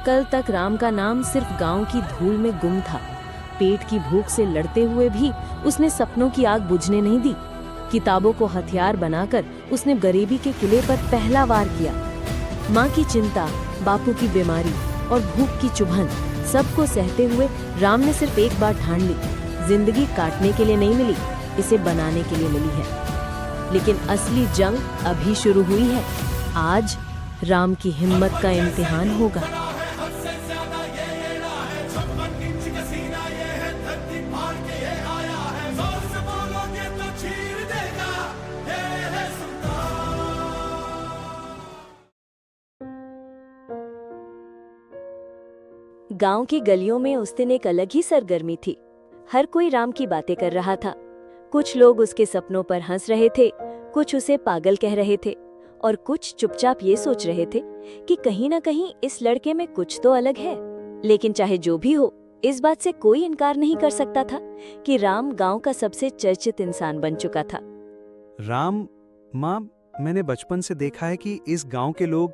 कल तक राम का नाम सिर्फ गांव की धूल में गुम था। पेट की भूख से लड़ते हुए भी उसने सपनों की आग बुझने नहीं दी। किताबों को हथियार बनाकर उसने गरीबी के किले पर पहला वार किया। माँ की चिंता, बापू की बीमारी और भूख की चुभन सबको सहते हुए राम ने सिर्फ एक बार ठान ली, जिंदगी काटने के लिए नहीं मिली, इसे बनाने के लिए मिली है। लेकिन असली जंग अभी शुरू हुई है। आज राम की हिम्मत का इम्तिहान होगा। गांव की गलियों में उस दिन एक अलग ही सरगर्मी थी। हर कोई राम की बातें कर रहा था। कुछ लोग उसके सपनों पर हंस रहे थे, कुछ उसे पागल कह रहे थे और कुछ चुपचाप ये सोच रहे थे कि कहीं ना कहीं इस लड़के में कुछ तो अलग है। लेकिन चाहे जो भी हो, इस बात से कोई इनकार नहीं कर सकता था कि राम गांव का सबसे चर्चित इंसान बन चुका था। राम, माँ, मैंने बचपन से देखा है कि इस गांव के लोग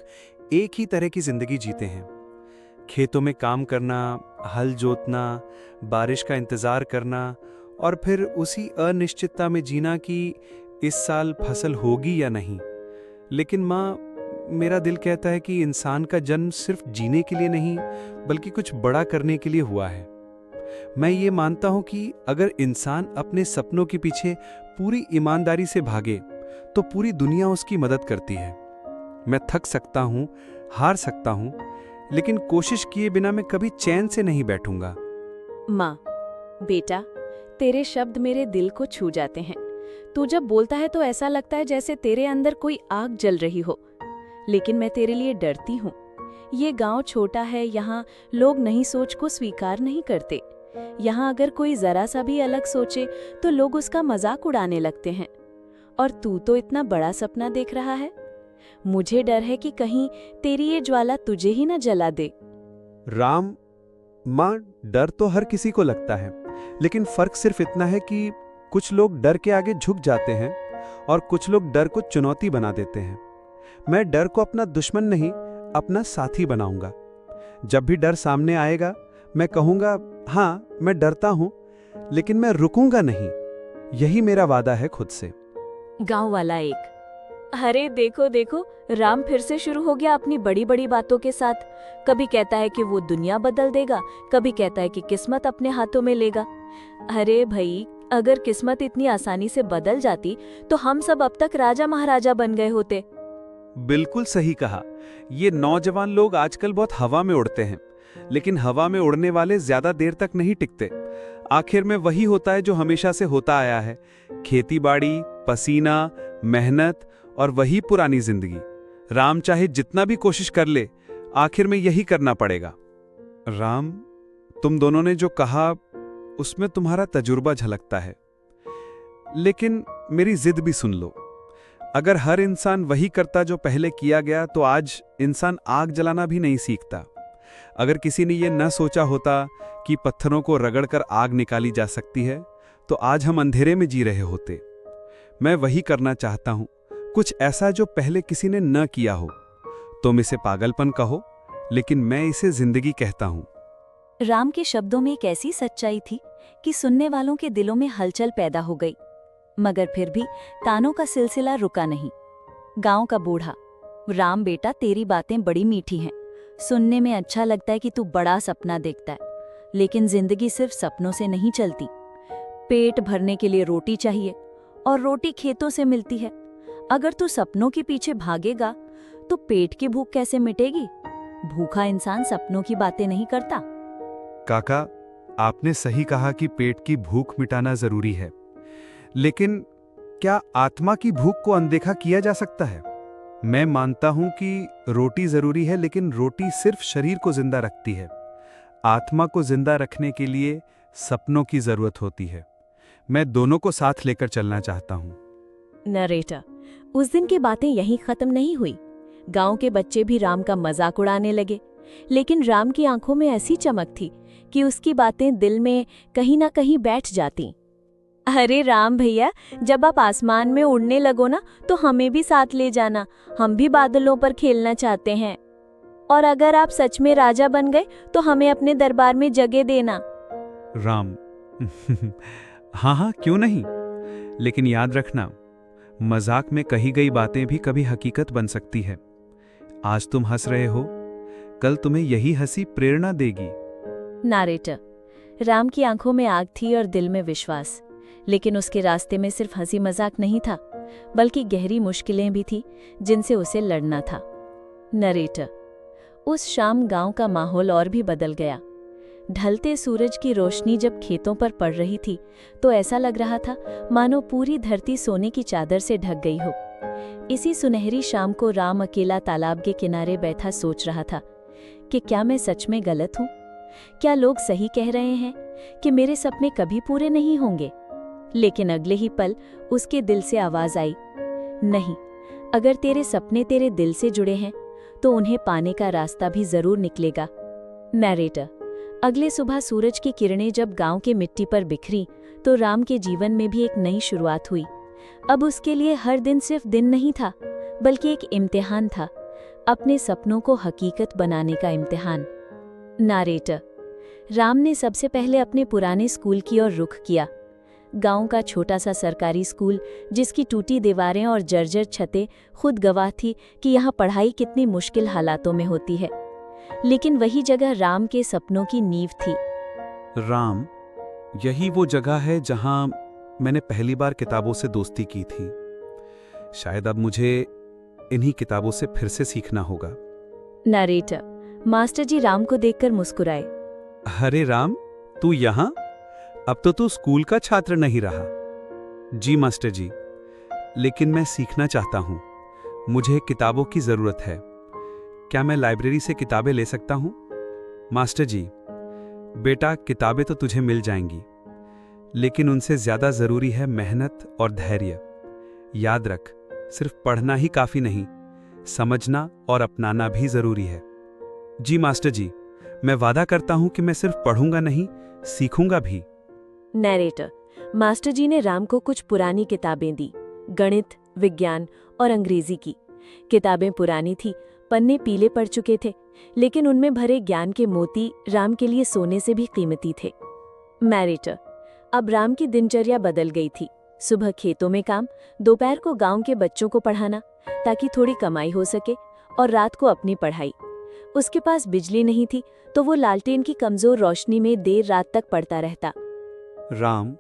एक ही तरह की जिंदगी जीते हैं। खेतों में काम करना, हल जोतना, बारिश का इंतजार करना और फिर उसी अनिश्चितता में जीना कि इस साल फसल होगी या नहीं। लेकिन माँ, मेरा दिल कहता है कि इंसान का जन्म सिर्फ जीने के लिए नहीं, बल्कि कुछ बड़ा करने के लिए हुआ है। मैं ये मानता हूँ कि अगर इंसान अपने सपनों के पीछे पूरी ईमानदारी से भागे, तो पूरी दुनिया उसकी मदद करती है। मैं थक सकता हूँ, हार सकता हूँ, लेकिन कोशिश किए बिना मैं कभी चैन से नहीं बैठूंगा। माँ, बेटा, तेरे शब्द मेरे दिल को छू जाते हैं। तू जब बोलता है तो ऐसा लगता है जैसे तेरे अंदर कोई आग जल रही हो। लेकिन मैं तेरे लिए डरती हूँ। ये गांव छोटा है, यहाँ लोग नई सोच को स्वीकार नहीं करते। यहाँ अगर कोई जरा सा भी अलग सोचे तो लोग उसका मजाक उड़ाने लगते हैं। और तू तो इतना बड़ा सपना देख रहा है। मुझे डर है कि कहीं तेरी ये ज्वाला तुझे ही न जला दे। राम, माँ, डर तो हर किसी को लगता है, लेकिन फर्क सिर्फ इतना है कि कुछ लोग डर के आगे झुक जाते हैं और कुछ लोग डर को चुनौती बना देते हैं। मैं डर को अपना दुश्मन नहीं, अपना साथी बनाऊंगा। जब भी डर सामने आएगा, मैं कहूंगा, हाँ, मैं डरता हूं, लेकिन मैं रुकूंगा नहीं। यही मेरा वादा है खुद से। गांव वाला एक, अरे देखो देखो, राम फिर से शुरू हो गया अपनी बड़ी बड़ी बातों के साथ। कभी कहता है कि वो दुनिया बदल देगा, कभी कहता है कि किस्मत अपने हाथों में लेगा। अरे भाई, अगर किस्मत इतनी आसानी से बदल जाती तो हम सब अब तक राजा महाराजा बन गए होते। बिल्कुल सही कहा। ये नौजवान लोग आजकल बहुत हवा में उड़ते हैं, लेकिन हवा में उड़ने वाले ज्यादा देर तक नहीं टिकते। आखिर में वही होता है जो हमेशा से होता आया है, खेती-बाड़ी, पसीना, मेहनत और वही पुरानी जिंदगी। राम चाहे जितना भी कोशिश कर ले, आखिर में यही करना पड़ेगा। राम, तुम दोनों ने जो कहा उसमें तुम्हारा तजुर्बा झलकता है, लेकिन मेरी जिद भी सुन लो। अगर हर इंसान वही करता जो पहले किया गया, तो आज इंसान आग जलाना भी नहीं सीखता। अगर किसी ने यह न सोचा होता कि पत्थरों को रगड़कर आग निकाली जा सकती है, तो आज हम अंधेरे में जी रहे होते। मैं वही करना चाहता हूं, कुछ ऐसा जो पहले किसी ने न किया हो। तुम इसे पागलपन कहो, लेकिन मैं इसे जिंदगी कहता हूं। राम के शब्दों में एक ऐसी सच्चाई थी कि सुनने वालों के दिलों में हलचल पैदा हो गई। मगर फिर भी तानों का सिलसिला रुका नहीं। गांव का बूढ़ा, राम बेटा, तेरी बातें बड़ी मीठी हैं। सुनने में अच्छा लगता है कि तू बड़ा सपना देखता है, लेकिन जिंदगी सिर्फ सपनों से नहीं चलती। पेट भरने के लिए रोटी चाहिए, और रोटी खेतों से मिलती है। अगर तू सपनों के पीछे भागेगा तो पेट की भूख कैसे मिटेगी? भूखा इंसान सपनों की बातें नहीं करता। काका, आपने सही कहा कि पेट की भूख मिटाना जरूरी है, लेकिन क्या आत्मा की भूख को अनदेखा किया जा सकता है? मैं मानता हूं कि रोटी जरूरी है, लेकिन रोटी सिर्फ शरीर को जिंदा रखती है। आत्मा को जिंदा रखने के लिए सपनों की जरूरत होती है। मैं दोनों को साथ लेकर चलना चाहता हूं। नरेटर, उस दिन की बातें यहीं खत्म नहीं हुई। गांव के बच्चे भी राम का मजाक उड़ाने लगे, लेकिन राम की आंखों में ऐसी चमक थी कि उसकी बातें दिल में कहीं ना कहीं बैठ जाती। अरे राम भैया, जब आप आसमान में उड़ने लगो ना, तो हमें भी साथ ले जाना। हम भी बादलों पर खेलना चाहते हैं। और अगर आप सच में राजा बन गए तो हमें अपने दरबार में जगह देना। राम हाँ हाँ, क्यों नहीं, लेकिन याद रखना, मजाक में कही गई बातें भी कभी हकीकत बन सकती है। आज तुम हंस रहे हो, कल तुम्हें यही हंसी प्रेरणा देगी। नरेटर। राम की आंखों में आग थी और दिल में विश्वास, लेकिन उसके रास्ते में सिर्फ हंसी मजाक नहीं था, बल्कि गहरी मुश्किलें भी थी जिनसे उसे लड़ना था। नरेटर। उस शाम गांव का माहौल और भी बदल गया। ढलते सूरज की रोशनी जब खेतों पर पड़ रही थी तो ऐसा लग रहा था मानो पूरी धरती सोने की चादर से ढक गई हो। इसी सुनहरी शाम को राम अकेला तालाब के किनारे बैठा सोच रहा था कि क्या मैं सच में गलत हूँ? क्या लोग सही कह रहे हैं कि मेरे सपने कभी पूरे नहीं होंगे? लेकिन अगले ही पल उसके दिल से आवाज आई, नहीं, अगर तेरे सपने तेरे दिल से जुड़े हैं तो उन्हें पाने का रास्ता भी जरूर निकलेगा। नरेटर। अगले सुबह सूरज की किरणें जब गांव के मिट्टी पर बिखरी तो राम के जीवन में भी एक नई शुरुआत हुई। अब उसके लिए हर दिन सिर्फ दिन नहीं था, बल्कि एक इम्तिहान था, अपने सपनों को हकीकत बनाने का इम्तिहान। नरेटर। राम ने सबसे पहले अपने पुराने स्कूल की ओर रुख किया। गांव का छोटा सा सरकारी स्कूल, जिसकी टूटी दीवारें और जर्जर छतें खुद गवाह थी कि यहाँ पढ़ाई कितनी मुश्किल हालातों में होती है। लेकिन वही जगह राम के सपनों की नींव थी। राम, यही वो जगह है जहां मैंने पहली बार किताबों से दोस्ती की थी। शायद अब मुझे इन्हीं किताबों से फिर से सीखना होगा। नरेटर। मास्टर जी राम को देखकर मुस्कुराए। अरे राम, तू यहाँ? अब तो तू स्कूल का छात्र नहीं रहा। जी मास्टर जी, लेकिन मैं सीखना चाहता हूँ। मुझे किताबों की जरूरत है। क्या मैं लाइब्रेरी से किताबें ले सकता हूँ? मास्टर जी, बेटा, किताबें तो तुझे मिल जाएंगी, लेकिन उनसे ज्यादा जरूरी है मेहनत और धैर्य। याद रख, सिर्फ पढ़ना ही काफी नहीं, समझना और अपनाना भी जरूरी है। जी मास्टर जी, मैं वादा करता हूं कि मैं सिर्फ पढ़ूंगा नहीं, सीखूंगा भी। नरेटर। मास्टर जी ने राम को कुछ पुरानी किताबें दी, गणित, विज्ञान और अंग्रेजी की। किताबें पुरानी थी, पन्ने पीले पड़ चुके थे, लेकिन उनमें भरे ज्ञान के मोती राम के लिए सोने से भी कीमती थे। नरेटर। अब राम की दिनचर्या बदल गई थी। सुबह खेतों में काम, दोपहर को गांव के बच्चों को पढ़ाना ताकि थोड़ी कमाई हो सके, और रात को अपनी पढ़ाई। उसके पास बिजली नहीं थी तो वो लालटेन की कमजोर रोशनी में देर रात तक पढ़ता रहता। राम,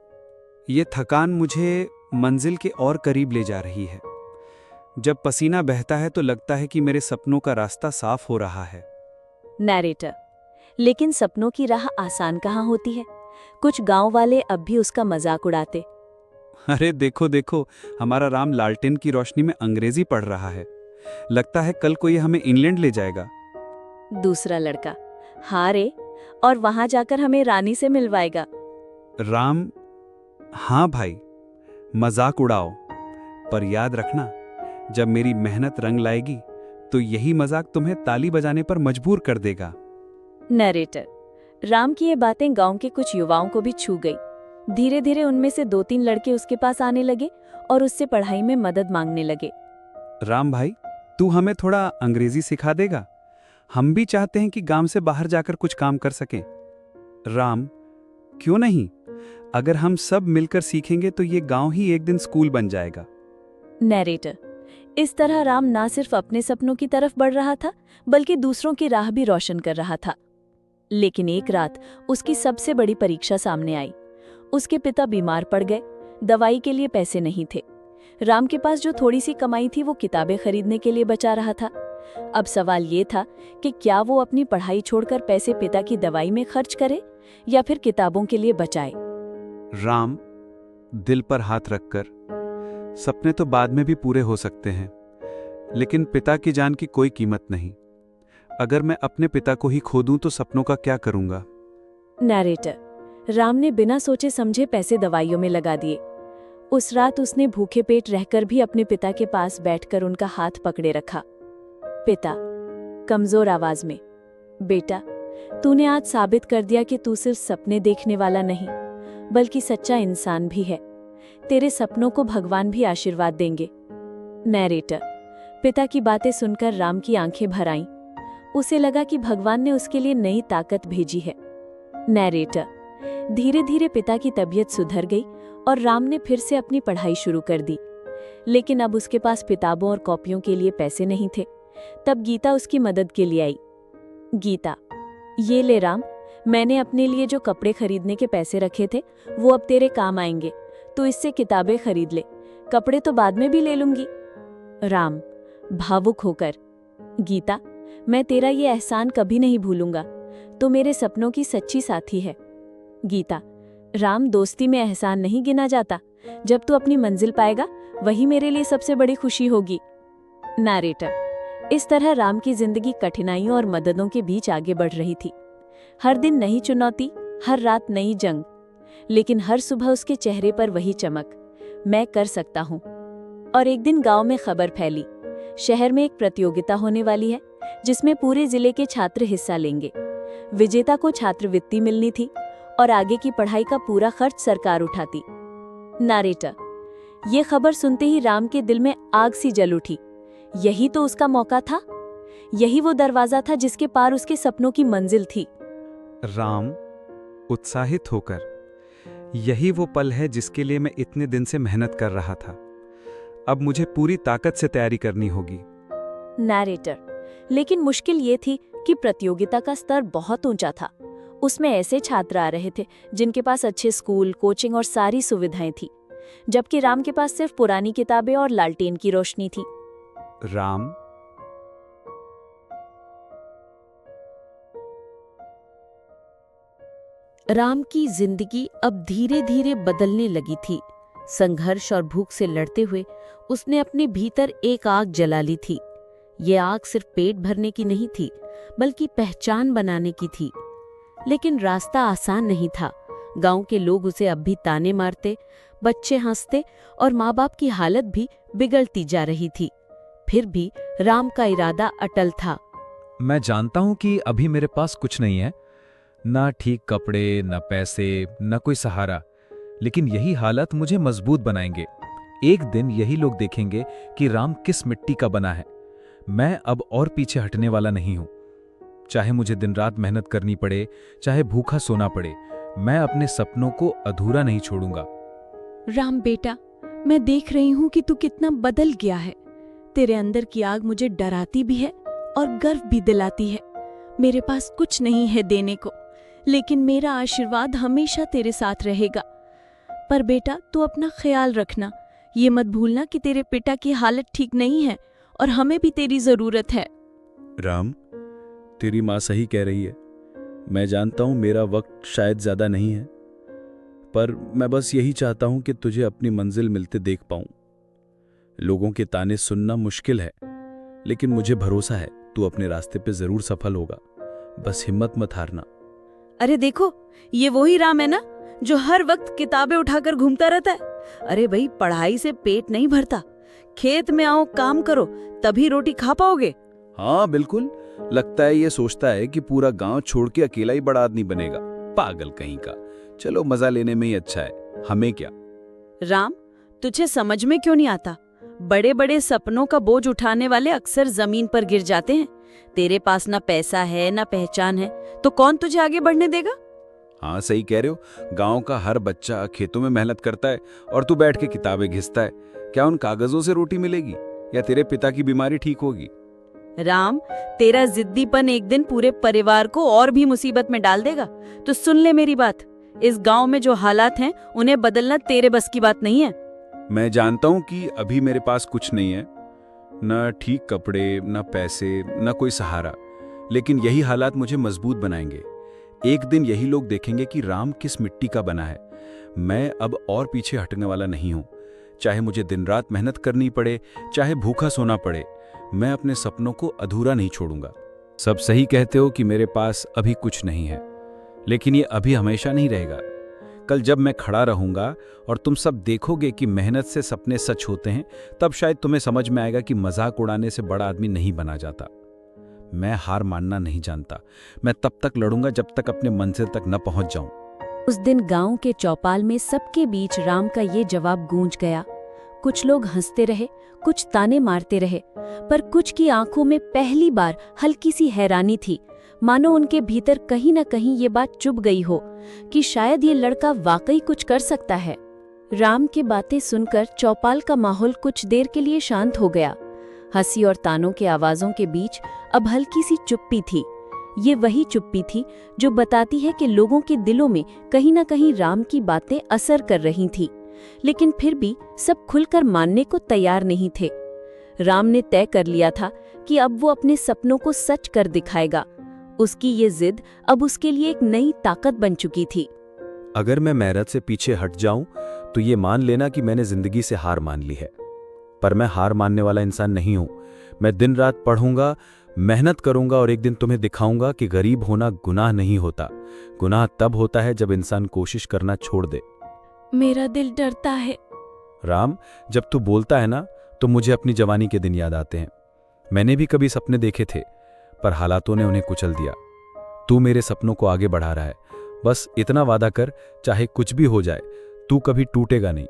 ये थकान मुझे मंजिल के और करीब ले जा रही है। जब पसीना बहता है तो लगता है कि मेरे सपनों का रास्ता साफ हो रहा है। नरेटर। लेकिन सपनों की राह आसान कहाँ होती है? कुछ गांव वाले अब भी उसका मजाक उड़ाते। अरे देखो देखो, हमारा राम लालटेन की रोशनी में अंग्रेजी पढ़ रहा है। लगता है कल को ये हमें इंग्लैंड ले जाएगा। दूसरा लड़का। हाँ रे, और वहां जाकर हमें रानी से मिलवाएगा। राम, हाँ भाई, मजाक उड़ाओ, पर याद रखना, जब मेरी मेहनत रंग लाएगी तो यही मजाक तुम्हें ताली बजाने पर मजबूर कर देगा। नरेटर। राम की ये बातें गांव के कुछ युवाओं को भी छू गई। धीरे धीरे उनमें से 2-3 लड़के उसके पास आने लगे और उससे पढ़ाई में मदद मांगने लगे। राम भाई, तू हमें थोड़ा अंग्रेजी सिखा देगा? हम भी चाहते हैं कि गांव से बाहर जाकर कुछ काम कर सकें। राम, क्यों नहीं? अगर हम सब मिलकर सीखेंगे तो ये गांव ही एक दिन स्कूल बन जाएगा। नरेटर। इस तरह राम ना सिर्फ अपने सपनों की तरफ बढ़ रहा था, बल्कि दूसरों की राह भी रोशन कर रहा था। लेकिन एक रात उसकी सबसे बड़ी परीक्षा सामने आई। उसके पिता बीमार पड़ गए, दवाई के लिए पैसे नहीं थे। राम के पास जो थोड़ी सी कमाई थी वो किताबें खरीदने के लिए बचा रहा था। अब सवाल ये था कि क्या वो अपनी पढ़ाई छोड़कर पैसे पिता की दवाई में खर्च करे या फिर किताबों के लिए बचाए। राम, दिल पर हाथ रखकर, सपने तो बाद में भी पूरे हो सकते हैं, लेकिन पिता की जान की कोई कीमत नहीं। अगर मैं अपने पिता को ही खो दूं तो सपनों का क्या करूंगा? नरेटर। राम ने बिना सोचे समझे पैसे दवाइयों में लगा दिए। उस रात उसने भूखे पेट रहकर भी अपने पिता के पास बैठकर उनका हाथ पकड़े रखा। पिता, कमजोर आवाज में, बेटा, तूने आज साबित कर दिया कि तू सिर्फ सपने देखने वाला नहीं, बल्कि सच्चा इंसान भी है। तेरे सपनों को भगवान भी आशीर्वाद देंगे। नरेटर। पिता की बातें सुनकर राम की आंखें भर आईं। उसे लगा कि भगवान ने उसके लिए नई ताकत भेजी है। नैरेटर। धीरे धीरे पिता की तबीयत सुधर गई और राम ने फिर से अपनी पढ़ाई शुरू कर दी। लेकिन अब उसके पास किताबों और कॉपियों के लिए पैसे नहीं थे। तब गीता उसकी मदद के लिए आई। गीता, ये ले राम, मैंने अपने लिए जो कपड़े खरीदने के पैसे रखे थे वो अब तेरे काम आएंगे। तू इससे किताबें खरीद ले, कपड़े तो बाद में भी ले लूंगी। राम भावुक होकर, गीता, मैं तेरा ये एहसान कभी नहीं भूलूंगा। तू मेरे सपनों की सच्ची साथी है। गीता, राम, दोस्ती में एहसान नहीं गिना जाता। जब तू अपनी मंजिल पाएगा वही मेरे लिए सबसे बड़ी खुशी होगी। नैरेटर। इस तरह राम की जिंदगी कठिनाइयों और मददों के बीच आगे बढ़ रही थी। हर दिन नई चुनौती, हर रात नई जंग, लेकिन हर सुबह उसके चेहरे पर वही चमक, मैं कर सकता हूँ। और एक दिन गांव में खबर फैली, शहर में एक प्रतियोगिता होने वाली है जिसमें पूरे जिले के छात्र हिस्सा लेंगे। विजेता को छात्रवृत्ति मिलनी थी और आगे की पढ़ाई का पूरा खर्च सरकार उठाती। नैरेटर। ये खबर सुनते ही राम के दिल में आग सी जल उठी। यही तो उसका मौका था, यही वो दरवाजा था जिसके पार उसके सपनों की मंजिल थी। राम उत्साहित होकर, यही वो पल है जिसके लिए मैं इतने दिन से मेहनत कर रहा था। अब मुझे पूरी ताकत से तैयारी करनी होगी। नैरेटर। लेकिन मुश्किल ये थी कि प्रतियोगिता का स्तर बहुत ऊंचा था। उसमें ऐसे छात्र आ रहे थे जिनके पास अच्छे स्कूल, कोचिंग और सारी सुविधाएं थी, जबकि राम के पास सिर्फ पुरानी किताबें और लालटेन की रोशनी थी। राम की जिंदगी अब धीरे धीरे बदलने लगी थी। संघर्ष और भूख से लड़ते हुए उसने अपने भीतर एक आग जला ली थी। ये आग सिर्फ पेट भरने की नहीं थी, बल्कि पहचान बनाने की थी। लेकिन रास्ता आसान नहीं था। गांव के लोग उसे अब भी ताने मारते, बच्चे हंसते और माँ बाप की हालत भी बिगड़ती जा रही थी। फिर भी राम का इरादा अटल था। मैं जानता हूं कि अभी मेरे पास कुछ नहीं है, ना ठीक कपड़े, ना पैसे, ना कोई सहारा, लेकिन यही हालात मुझे मजबूत बनाएंगे। एक दिन यही लोग देखेंगे कि राम किस मिट्टी का बना है। मैं अब और पीछे हटने वाला नहीं हूं। चाहे मुझे दिन रात मेहनत करनी पड़े, चाहे भूखा सोना पड़े, मैं अपने सपनों को अधूरा नहीं छोड़ूंगा। राम बेटा, मैं देख रही हूं कि तू कितना बदल गया है। तेरे अंदर की आग मुझे डराती भी है और गर्व भी दिलाती है। मेरे पास कुछ नहीं है देने को, लेकिन मेरा आशीर्वाद हमेशा तेरे साथ रहेगा। पर बेटा, तू अपना ख्याल रखना। ये मत भूलना कि तेरे पिता की हालत ठीक नहीं है और हमें भी तेरी जरूरत है। राम, तेरी माँ सही कह रही है। मैं जानता हूं मेरा वक्त शायद ज्यादा नहीं है, पर मैं बस यही चाहता हूं कि तुझे अपनी मंजिल मिलते देख पाऊं। लोगों के ताने सुनना मुश्किल है, लेकिन मुझे भरोसा है तू अपने रास्ते पे जरूर सफल होगा। बस हिम्मत मत हारना। अरे देखो, ये वही राम है ना जो हर वक्त किताबें उठाकर घूमता रहता है। अरे भाई, पढ़ाई से पेट नहीं भरता। खेत में आओ, काम करो, तभी रोटी खा पाओगे। हाँ बिल्कुल, लगता है ये सोचता है कि पूरा गांव छोड़ के अकेला ही बड़ा आदमी बनेगा। पागल कहीं का। चलो, मजा लेने में ही अच्छा है, हमें क्या। राम, तुझे समझ में क्यों नहीं आता? बड़े बड़े सपनों का बोझ उठाने वाले अक्सर जमीन पर गिर जाते हैं। तेरे पास ना पैसा है, ना पहचान है, तो कौन तुझे आगे बढ़ने देगा? हाँ सही कह रहे हो। गांव का हर बच्चा खेतों में मेहनत करता है और तू बैठ के किताबें घिसता है। क्या उन कागजों से रोटी मिलेगी या तेरे पिता की बीमारी ठीक होगी? राम, तेरा जिद्दीपन एक दिन पूरे परिवार को और भी मुसीबत में डाल देगा। तो सुन ले मेरी बात। इस गांव में जो हालात हैं उन्हें बदलना तेरे बस की बात नहीं है। मैं जानता हूं कि अभी मेरे पास कुछ नहीं है, न ठीक कपड़े, न पैसे, न कोई सहारा, लेकिन यही हालात मुझे मजबूत बनाएंगे। एक दिन यही लोग देखेंगे कि राम किस मिट्टी का बना है। मैं अब और पीछे हटने वाला नहीं हूं। चाहे मुझे दिन रात मेहनत करनी पड़े, चाहे भूखा सोना पड़े, मैं अपने सपनों को अधूरा नहीं छोड़ूंगा। सब सही कहते हो कि मेरे पास अभी कुछ नहीं है, लेकिन ये अभी हमेशा नहीं रहेगा। कल जब मैं खड़ा रहूंगा और तुम सब देखोगे कि मेहनत से सपने सच होते हैं, तब शायद तुम्हें समझ में आएगा कि मजाक उड़ाने से बड़ा आदमी नहीं बना जाता। मैं हार मानना नहीं जानता। मैं तब तक लड़ूंगा जब तक अपने मंजिल तक न पहुंच जाऊं। उस दिन गांव के चौपाल में सबके बीच राम का ये जवाब गूंज गया। कुछ लोग हंसते रहे, कुछ ताने मारते रहे, पर कुछ की आंखों में पहली बार हल्की सी हैरानी थी, मानो उनके भीतर कहीं न कहीं ये बात चुभ गई हो कि शायद ये लड़का वाकई कुछ कर सकता है। राम की बातें सुनकर चौपाल का माहौल कुछ देर के लिए शांत हो गया। हंसी और तानों के आवाजों के बीच अब हल्की सी चुप्पी थी। ये वही चुप्पी थी जो बताती है कि लोगों के दिलों में कहीं न कहीं राम की बातें असर कर रही थीं, लेकिन फिर भी सब खुलकर मानने को तैयार नहीं थे। राम ने तय कर लिया था कि अब वो अपने सपनों को सच कर दिखाएगा। उसकी ये जिद अब उसके लिए एक नई ताकत बन चुकी थी। अगर मैं मेहनत से पीछे हट जाऊं तो ये मान लेना कि मैंने जिंदगी से हार मान ली है। पर मैं हार मानने वाला इंसान नहीं हूं। मैं दिन रात पढ़ूंगा, मेहनत करूंगा और एक दिन तुम्हें दिखाऊंगा कि गरीब होना गुनाह नहीं होता। गुनाह तब होता है जब इंसान कोशिश करना छोड़ दे। मेरा दिल डरता है। राम, जब तू बोलता है ना तो मुझे अपनी जवानी के दिन याद आते हैं। मैंने भी कभी सपने देखे थे, पर हालातों ने उन्हें कुचल दिया। तू मेरे सपनों को आगे बढ़ा रहा है। बस इतना वादा कर, चाहे कुछ भी हो जाए, तू कभी टूटेगा नहीं।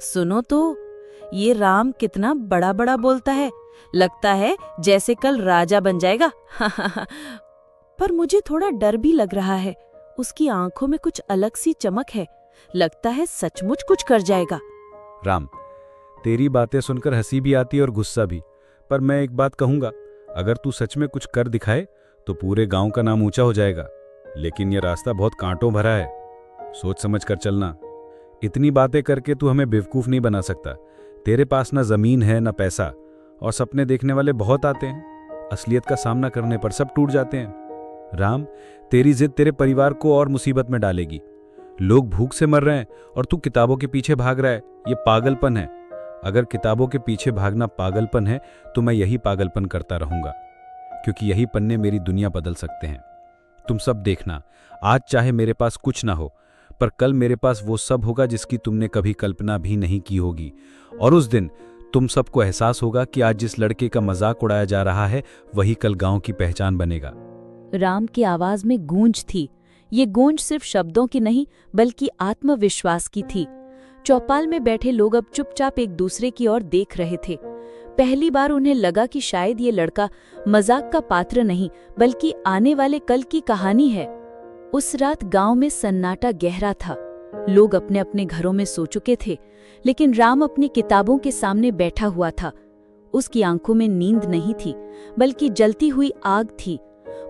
सुनो तो, ये राम कितना बड़ा बड़ा बोलता है। लगता है जैसे कल राजा बन जाएगा। पर मुझे थोड़ा डर भी लग रहा है। उसकी आंखों में कुछ अलग सी चमक है। लगता है सचमुच कुछ कर जाएगा। राम, तेरी बातें सुनकर हंसी भी आती है और गुस्सा भी। पर मैं एक बात कहूंगा, अगर तू सच में कुछ कर दिखाए तो पूरे गांव का नाम ऊंचा हो जाएगा। लेकिन यह रास्ता बहुत कांटों भरा है। सोच समझ कर चलना। इतनी बातें करके तू हमें बेवकूफ नहीं बना सकता। तेरे पास ना जमीन है ना पैसा, और सपने देखने वाले बहुत आते हैं। असलियत का सामना करने पर सब टूट जाते हैं। राम, तेरी जिद तेरे परिवार को और मुसीबत में डालेगी। लोग भूख से मर रहे हैं और तू किताबों के पीछे भाग रहा है। ये पागलपन है। अगर किताबों के पीछे भागना पागलपन है तो मैं यही पागलपन करता रहूंगा, क्योंकि यही पन्ने मेरी दुनिया बदल सकते हैं। तुम सब देखना, आज चाहे मेरे पास कुछ ना हो, पर कल मेरे पास वो सब होगा जिसकी तुमने कभी कल्पना भी नहीं की होगी। और उस दिन तुम सबको एहसास होगा कि आज जिस लड़के का मजाक उड़ाया जा रहा है वही कल गांव की पहचान बनेगा। राम की आवाज में गूंज थी। ये गूंज सिर्फ शब्दों की नहीं बल्कि आत्मविश्वास की थी। चौपाल में बैठे लोग अब चुपचाप एक दूसरे की ओर देख रहे थे। पहली बार उन्हें लगा कि शायद ये लड़का मजाक का पात्र नहीं बल्कि आने वाले कल की कहानी है। उस रात गांव में सन्नाटा गहरा था। लोग अपने अपने घरों में सो चुके थे, लेकिन राम अपनी किताबों के सामने बैठा हुआ था। उसकी आंखों में नींद नहीं थी बल्कि जलती हुई आग थी।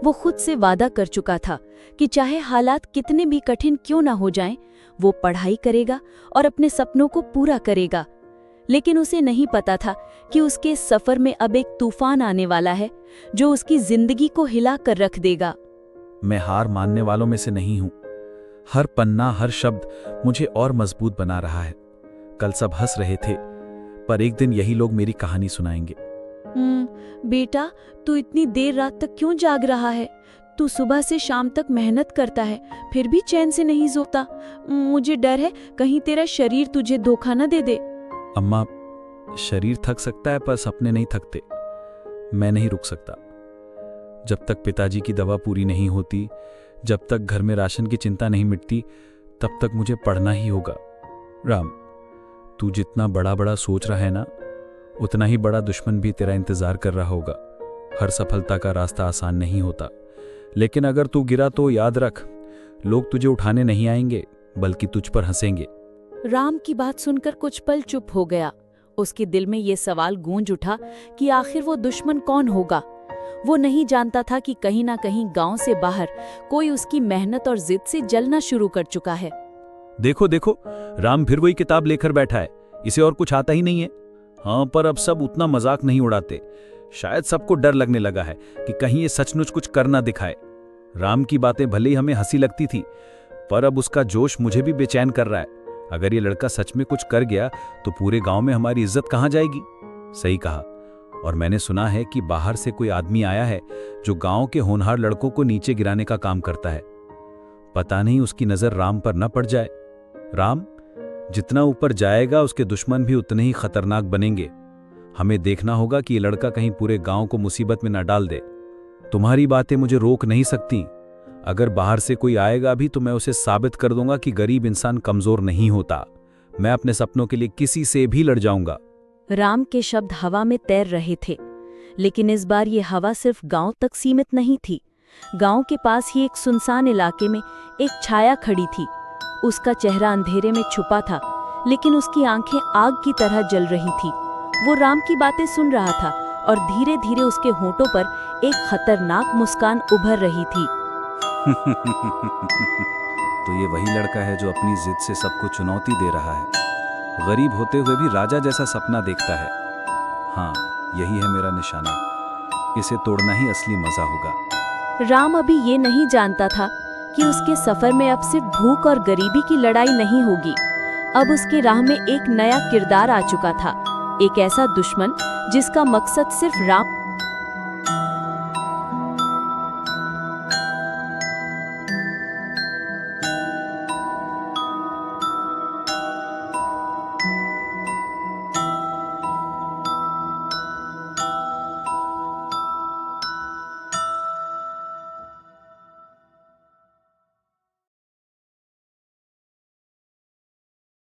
वो खुद से वादा कर चुका था कि चाहे हालात कितने भी कठिन क्यों ना हो जाएं, वो पढ़ाई करेगा और अपने सपनों को पूरा करेगा। लेकिन उसे नहीं पता था कि उसके इस सफर में अब एक तूफान आने वाला है जो उसकी जिंदगी को हिला कर रख देगा। मैं हार मानने वालों में से नहीं हूं। हर पन्ना, हर शब्द मुझे और मजबूत बना रहा है। कल सब हंस रहे थे, पर एक दिन यही लोग मेरी कहानी सुनाएंगे। बेटा, तू इतनी देर रात तक क्यों जाग रहा है? तू सुबह से शाम तक मेहनत करता है, फिर भी चैन से नहीं सोता। मुझे डर है कहीं तेरा शरीर तुझे धोखा न दे दे। अम्मा, शरीर थक सकता है पर सपने नहीं थकते। मैं नहीं रुक सकता। जब तक पिताजी की दवा पूरी नहीं होती, जब तक घर में राशन की चिंता नहीं मिटती, तब तक मुझे पढ़ना ही होगा। राम, तू जितना बड़ा बड़ा सोच रहा है ना, उतना ही बड़ा दुश्मन भी तेरा इंतजार कर रहा होगा। हर सफलता का रास्ता आसान नहीं होता, लेकिन अगर तू गिरा तो याद रख, लोग तुझे उठाने नहीं आएंगे बल्कि तुझ पर हंसेंगे। राम की बात सुनकर कुछ पल चुप हो गया। उसके दिल में ये सवाल गूंज उठा कि आखिर वो दुश्मन कौन होगा। वो नहीं जानता था कि कहीं ना कहीं गांव से बाहर कोई उसकी मेहनत और जिद से जलना शुरू कर चुका है। देखो देखो, राम फिर वही किताब लेकर बैठा है। इसे और कुछ आता ही नहीं है। हाँ, पर अब सब उतना मजाक नहीं उड़ाते। शायद सबको डर लगने लगा है कि कहीं ये सचमुच कुछ कर ना दिखाए। राम की बातें भले ही हमें हंसी लगती थी, पर अब उसका जोश मुझे भी बेचैन कर रहा है। अगर ये लड़का सच में कुछ कर गया तो पूरे गांव में हमारी इज्जत कहाँ जाएगी? सही कहा। और मैंने सुना है कि बाहर से कोई आदमी आया है जो गांव के होनहार लड़कों को नीचे गिराने का काम करता है। पता नहीं उसकी नजर राम पर न पड़ जाए। राम जितना ऊपर जाएगा उसके दुश्मन भी उतने ही खतरनाक बनेंगे। हमें देखना होगा कि ये लड़का कहीं पूरे गांव को मुसीबत में न डाल दे। तुम्हारी बातें मुझे रोक नहीं सकती। अगर बाहर से कोई आएगा भी तो मैं उसे साबित कर दूंगा कि गरीब इंसान कमजोर नहीं होता। मैं अपने सपनों के लिए किसी से भी लड़ जाऊंगा। राम के शब्द हवा में तैर रहे थे, लेकिन इस बार ये हवा सिर्फ गांव तक सीमित नहीं थी। गांव के पास ही एक सुनसान इलाके में एक छाया खड़ी थी। उसका चेहरा अंधेरे में छुपा था, लेकिन उसकी आंखें आग की तरह जल रही थी। वो राम की बातें सुन रहा था और धीरे धीरे उसके होठों पर एक खतरनाक मुस्कान उभर रही थी। तो ये वही लड़का है जो अपनी जिद से सबको चुनौती दे रहा है, गरीब होते हुए भी राजा जैसा सपना देखता है। हाँ, यही है मेरा निशाना। इसे तोड़ना ही असली मजा होगा। राम अभी ये नहीं जानता था कि उसके सफर में अब सिर्फ भूख और गरीबी की लड़ाई नहीं होगी। अब उसकी राह में एक नया किरदार आ चुका था, एक ऐसा दुश्मन जिसका मकसद सिर्फ राम